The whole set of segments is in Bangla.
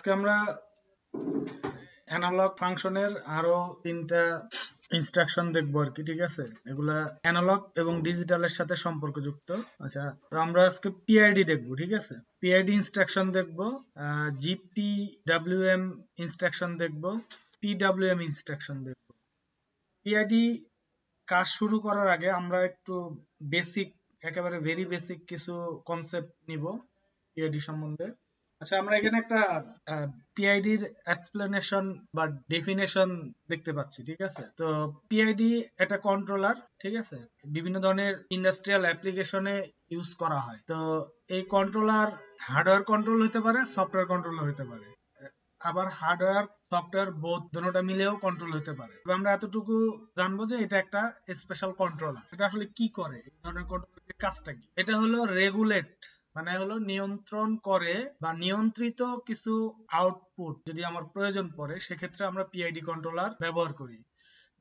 আজকে আমরা অ্যানালগ ফাংশনের আরো 3টা ইনস্ট্রাকশন দেখবো আর কি, ঠিক আছে? এগুলা অ্যানালগ এবং ডিজিটালের সাথে সম্পর্কযুক্ত। আচ্ছা, তো আমরা আজকে পিআইডি দেখবো, ঠিক আছে? পিআইডি ইনস্ট্রাকশন দেখবো, জিপিডব্লিউএম ইনস্ট্রাকশন দেখবো, পিডব্লিউএম ইনস্ট্রাকশন দেখবো। পিআইডি কাজ শুরু করার আগে আমরা একটু বেসিক, একেবারে ভেরি বেসিক কিছু কনসেপ্ট নিব পিআইডি সম্বন্ধে। আচ্ছা, আমরা এখানে একটা পিআইডির এক্সপ্লেনেশন বা ডেফিনেশন দেখতে পাচ্ছি, ঠিক আছে? তো পিআইডি একটা কন্ট্রোলার, ঠিক আছে? বিভিন্ন ধরনের ইন্ডাস্ট্রিয়াল অ্যাপ্লিকেশনে ইউজ করা হয়। তো এই কন্ট্রোলার হার্ডওয়্যার কন্ট্রোল হতে পারে, সফটওয়্যার কন্ট্রোল হতে পারে, আবার হার্ডওয়্যার সফটওয়্যার বোথ দুটোটা মিলেও কন্ট্রোল হতে পারে। তবে আমরা এতটুকু জানবো যে এটা একটা স্পেশাল কন্ট্রোলার। এটা আসলে কি করে, এই ধরনের কন্ট্রোলারের কাজটা কি? এটা হলো রেগুলেট, মানে হলো নিয়ন্ত্রণ করে বা নিয়ন্ত্রিত কিছু আউটপুট যদি আমার প্রয়োজন পড়ে, সেক্ষেত্রে আমরা পিআইডি কন্ট্রোলার ব্যবহার করি।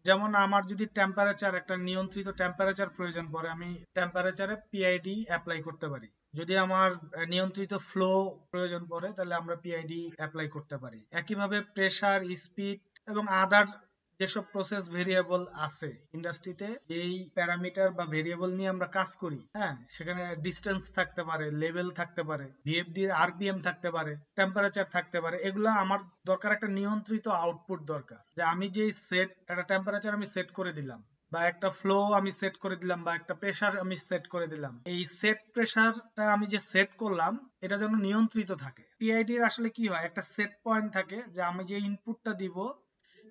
যেমন আমার যদি টেম্পারেচার, একটা নিয়ন্ত্রিত টেম্পারেচার প্রয়োজন পড়ে, আমি টেম্পারেচারে পিআইডি অ্যাপ্লাই করতে পারি। যদি আমার নিয়ন্ত্রিত ফ্লো প্রয়োজন পড়ে, তাহলে আমরা পিআইডি অ্যাপ্লাই করতে পারি। একইভাবে প্রেসার, স্পিড এবং আদার যেসব প্রসেস ভেরিয়েবল আছে ইন্ডাস্ট্রিতে, যেই প্যারামিটার বা ভেরিয়েবল নিয়ে আমরা কাজ করি, হ্যাঁ, সেখানে ডিস্টেন্স থাকতে পারে, লেভেল থাকতে পারে, ভিএফডির আরপিএম থাকতে পারে, টেম্পারেচার থাকতে পারে। এগুলো আমার দরকার একটা নিয়ন্ত্রিত আউটপুট দরকার, যে আমি যেই সেট, একটা টেম্পারেচার আমি সেট করে দিলাম, বা একটা ফ্লো আমি সেট করে দিলাম, বা একটা প্রেসার আমি সেট করে দিলাম, এই সেট প্রেসারটা আমি যে সেট করলাম এটা যেন নিয়ন্ত্রিত থাকে। পিআইডির আসলে কি হয়, একটা সেট পয়েন্ট থাকে, যে আমি যে ইনপুটটা দিব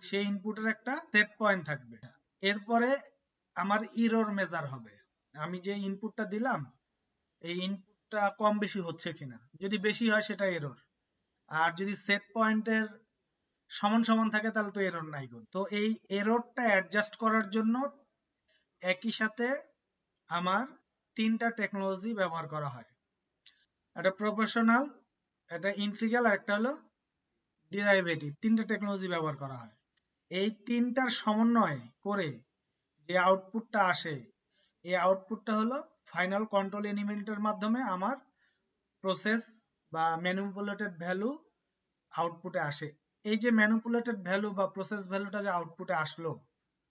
সেই ইনপুটের একটা সেট পয়েন্ট থাকবে। এরপরে আমার এরর মেজার হবে, আমি যে ইনপুটটা দিলাম এই ইনপুটটা কম বেশি হচ্ছে কিনা। যদি বেশি হয় সেটা এরর, আর যদি সেট পয়েন্টের সমান সমান থাকে তাহলে তো এরর নাই গো। তো এই এররটা অ্যাডজাস্ট করার জন্য একই সাথে আমার 3টা টেকনোলজি ব্যবহার করা হয়। একটা প্রফেশনাল, একটা ইন্টিগ্রাল, আর একটা হলো ডেরিভেটিভ। 3টা টেকনোলজি ব্যবহার করা হয়। এই 3টার সমন্বয় করে যে আউটপুটটা আসে, এই আউটপুটটা হলো ফাইনাল কন্ট্রোল এলিমেন্টের মাধ্যমে আমার প্রসেস বা ম্যানিপুলেটেড ভ্যালু আউটপুটে আসে। এই যে ম্যানিপুলেটেড ভ্যালু বা প্রসেস ভ্যালুটা যে আউটপুটে আসলো,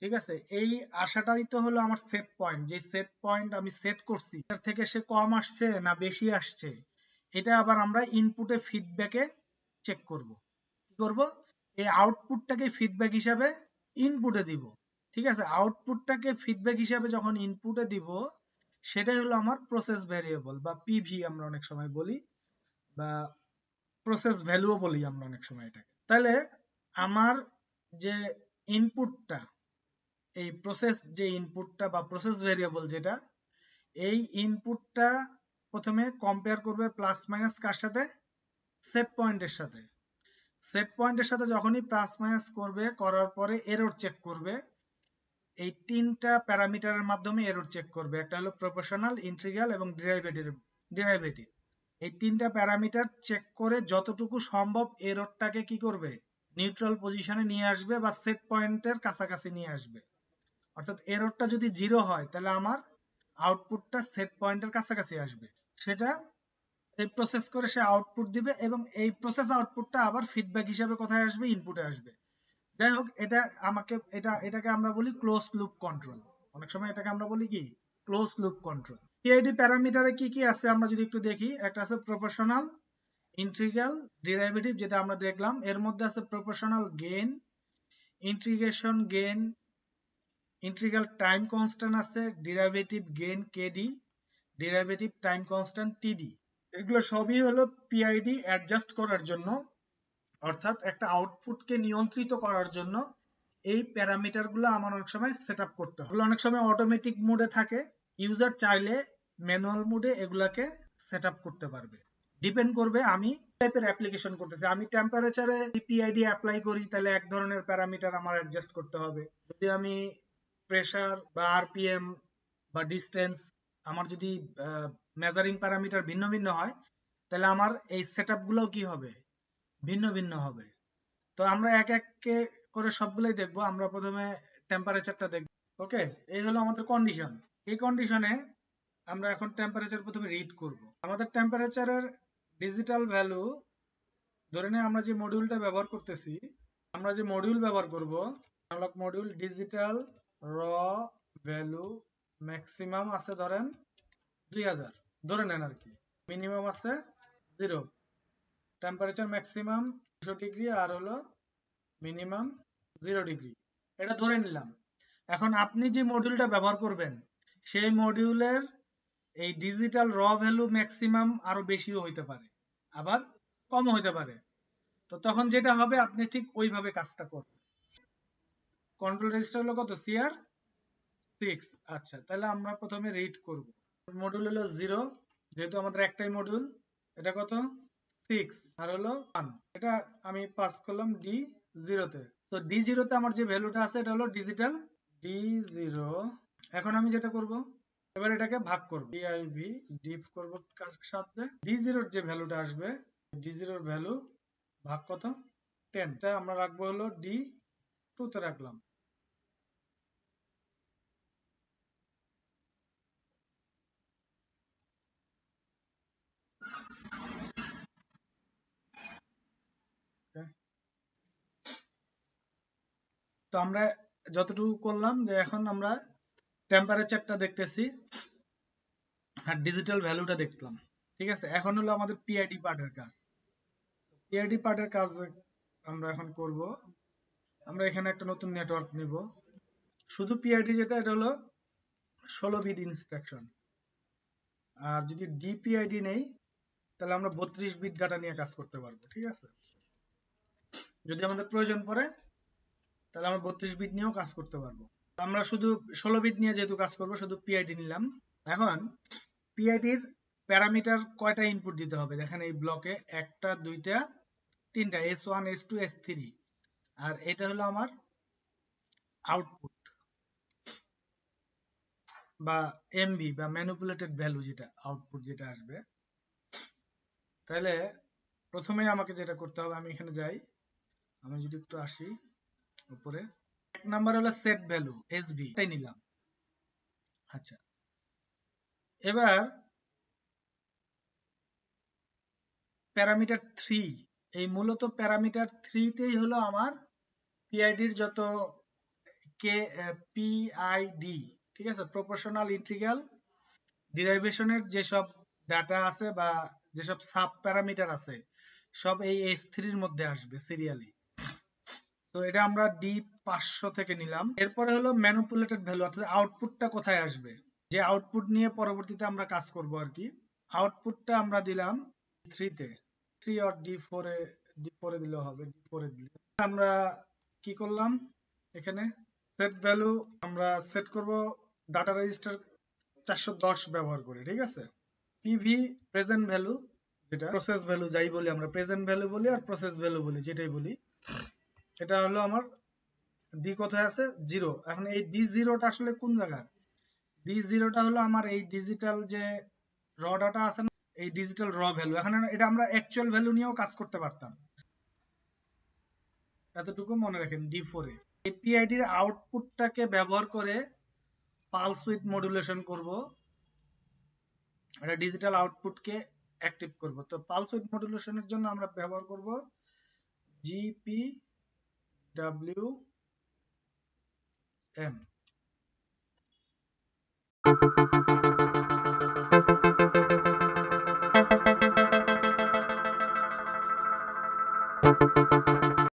ঠিক আছে, এই আশাটাই তো হলো আমার সেট পয়েন্ট। যে সেট পয়েন্ট আমি সেট করছি তার থেকে সে কম আসছে না বেশি আসছে, এটা আবার আমরা ইনপুটে ফিডব্যাকে চেক করব। কি করব, এই আউটপুটটাকে ফিডব্যাক হিসাবে ইনপুটে দিব, ঠিক আছে? আউটপুটটাকে ফিডব্যাক হিসাবে যখন ইনপুটে দিব, সেটাই হলো আমার প্রসেস ভ্যারিয়েবল বা পিভি আমরা অনেক সময় বলি, বা প্রসেস ভ্যালুও বলি আমরা অনেক সময় এটাকে। তাহলে আমার যে ইনপুটটা, এই প্রসেস যে ইনপুটটা বা প্রসেস ভেরিয়েবল যেটা, এই ইনপুটটা প্রথমে কম্পেয়ার করবে প্লাস মাইনাস কার সাথে, সেট পয়েন্টের সাথে। সেট পয়েন্টের সাথে যখনই প্লাস মাইনাস করবে, করার পরে এরর চেক করবে। এই 3টা প্যারামিটারের মাধ্যমে এরর চেক করবে। একটা হলো প্রপোর্শনাল, ইন্টিগ্রাল এবং ডেরিভেটিভ। এই 3টা প্যারামিটার চেক করে যতটুকু সম্ভব এররটাকে কি করবে, নিউট্রাল পজিশনে নিয়ে আসবে বা সেট পয়েন্টের কাছাকাছি নিয়ে আসবে। অর্থাৎ এররটা যদি 0 হয় তাহলে আমার আউটপুটটা সেট পয়েন্টের কাছাকাছি আসবে। সেটা এই প্রসেস করে সে আউটপুট দিবে, এবং এই প্রসেস আউটপুটটা আবার ফিডব্যাক হিসাবে কোথায় আসবে, ইনপুটে আসবে। যাই হোক, এটাকে আমরা বলি ক্লোজ লুপ কন্ট্রোল। অনেক সময় এটাকে আমরা বলি কি, ক্লোজ লুপ কন্ট্রোল। পিআইডি প্যারামিটারে কি কি আছে আমরা যদি একটু দেখি। একটা আছে প্রপোর্শনাল, ইন্টিগ্রাল, ডেরিভেটিভ, যেটা আমরা দেখলাম। এর মধ্যে আছে proportional gain, integration gain, integral time constant আছে, derivative gain KD, derivative time constant TD. এগুলো সবই হলো পিআইডি অ্যাডজাস্ট করার জন্য, অর্থাৎ একটা আউটপুটকে নিয়ন্ত্রিত করার জন্য এই প্যারামিটারগুলো আমার অনেক সময় সেট আপ করতে হয়। এগুলো অনেক সময় অটোমেটিক মোডে থাকে, ইউজার চাইলে ম্যানুয়াল মোডে এগুলাকে সেট আপ করতে পারবে। ডিপেন্ড করবে আমি টাইপের অ্যাপ্লিকেশন করতেছি। আমি টেম্পারেচারে পিআইডি অ্যাপ্লাই করি তাহলে এক ধরনের প্যারামিটার আমার অ্যাডজাস্ট করতে হবে। যদি আমি প্রেসার বা আরপিএম বা ডিস্টেন্স, আমার যদি মেজারিং প্যারামিটার ভিন্ন ভিন্ন হয়, তাহলে আমার এই সেটআপ গুলোও কি হবে, ভিন্ন ভিন্ন হবে। তো আমরা এক এক করে সবগুলোই দেখবো। আমরা প্রথমে টেম্পারেচারটা দেখব। ওকে, এই হলো আমাদের কন্ডিশন। এই কন্ডিশনে আমরা এখন টেম্পারেচার প্রথমে রিড করব। আমাদের টেম্পারেচারের ডিজিটাল ভ্যালু ধরে নে আমরা যে মডিউলটা ব্যবহার করতেছি, আমরা যে মডিউল ব্যবহার করব অ্যানালগ মডিউল ডিজিটাল র ভ্যালু ম্যাক্সিমাম আছে ধরেন 2000 ধরে নেন আর কি, মিনিমাম আছে 0, টেম্পারেচার ম্যাক্সিমাম 200 ডিগ্রি আর হলো মিনিমাম 0 ডিগ্রি, এটা ধরে নিলাম। এখন আপনি যে মডিউলটা ব্যবহার করবেন সেই মডিউলের এই ডিজিটাল র ভ্যালু ম্যাক্সিমাম আরো বেশিও হইতে পারে, আবার কমও হইতে পারে। তো তখন যেটা হবে আপনি ঠিক ওইভাবে কাজটা করবেন। কন্ট্রোল রেজিস্টার হলো কত, সিআর 6। আচ্ছা, তাহলে আমরা প্রথমে রিড করব। মডিউল হলো 0, যেহেতু আমাদের একটাই মডিউল। এটা কত, 6 আর হলো 1, এটা আমি পাস করলাম D0 তে। তো D0 তে আমার যে ভ্যালুটা আছে এটা হলো ডিজিটাল D0। এখন আমি যেটা করব, এবার এটাকে ভাগ করব, PIV ডিপ করব কার সাথে, D0 এর যে ভ্যালুটা আসবে, D0 এর ভ্যালু ভাগ কত, 10, টা আমরা রাখবো হলো D2 তে রাখলাম। Okay? তো আমরা যতটুকু করলাম যে এখন আমরা টেম্পারেচারটা দেখতেছি আর ডিজিটাল ভ্যালুটা দেখলাম, ঠিক আছে। এখন হলো আমাদের পিআইডি পার্টের কাজ। পিআইডি পার্টের কাজ আমরা এখন করব। আমরা এখানে একটা নতুন নেটওয়ার্ক নিব। শুধু পিআইডি যেটা, এটা হলো 16 বিট ইনস্ট্রাকশন। আর যদি ডিপিআইডি নেই তাহলে আমরা 32 বিট ডাটা নিয়ে কাজ করতে পারবো, ঠিক আছে। যদি আমাদের প্রয়োজন পড়ে তাহলে আমরা 32 বিট নিয়েও কাজ করতে পারবো। আমরা শুধু 16 বিট নিয়ে যেহেতু কাজ করবো, শুধু পিআইডি নিলাম। এখন পিআইডির প্যারামিটার কয়টা ইনপুট দিতে হবে দেখেন, এই ব্লকে 1টা 2টা 3টা, S1 S2 S3, আর এটা হলো আমার আউটপুট বা এমবি বা ম্যানিপুলেটেড ভ্যালু, যেটা আউটপুট যেটা আসবে। তাহলে প্রথমে আমাকে যেটা করতে হবে, আমি এখানে যাই, আমি যদি একটু আসি উপরে, 1 নাম্বার হলো সেট ভ্যালু এসভি, এটাই নিলাম। আচ্ছা, এবার প্যারামিটার 3, এই মূলত প্যারামিটার 3 তেই হলো আমার পিআইডির যত কে পিআইডি, ঠিক আছে, প্রপোর্শনাল ইন্টিগ্রাল ডিরাইভেশনের যেসব ডাটা আছে বা যেসব সাব প্যারামিটার আছে সব এই S3 এর মধ্যে আসবে সিরিয়ালি। তো এটা আমরা D500 থেকে নিলাম। এরপরে হলো ম্যানিপুলেটেড ভ্যালু, অর্থাৎ আউটপুটটা কোথায় আসবে, যে আউটপুট নিয়ে পরবর্তীতে আমরা কাজ করব আর কি। আউটপুটটা আমরা দিলাম 3 তে, 3 আর D4 এ, D4 এ দিলেও হবে, D4 এ দিলে আমরা কি করলাম, এখানে সেট ভ্যালু আমরা সেট করব ডাটা রেজিস্টার 410 ব্যবহার করে, ঠিক আছে। পিভি প্রেজেন্ট ভ্যালু, যেটা প্রসেস ভ্যালু যাই বলি, আমরা প্রেজেন্ট ভ্যালু বলি আর প্রসেস ভ্যালু বলি, যেটাই বলি, এটা হলো আমার ডি কোথায় আছে, 0। এখন এই D0টা আসলে কোন জায়গায়, D0টা হলো আমার এই ডিজিটাল যে র ডাটা আছে না, এই ডিজিটাল র ভ্যালু। এখন এটা আমরা অ্যাকচুয়াল ভ্যালু নিয়েও কাজ করতে পারতাম, এতটুকু মনে রাখেন। D4 এ এপিআইডি এর আউটপুটটাকে ব্যবহার করে পালস উইথ মডুলেশন করব, এটা ডিজিটাল আউটপুটকে অ্যাক্টিভ করব। তো পালস উইথ মডুলেশনের জন্য আমরা ব্যবহার করব GPWM।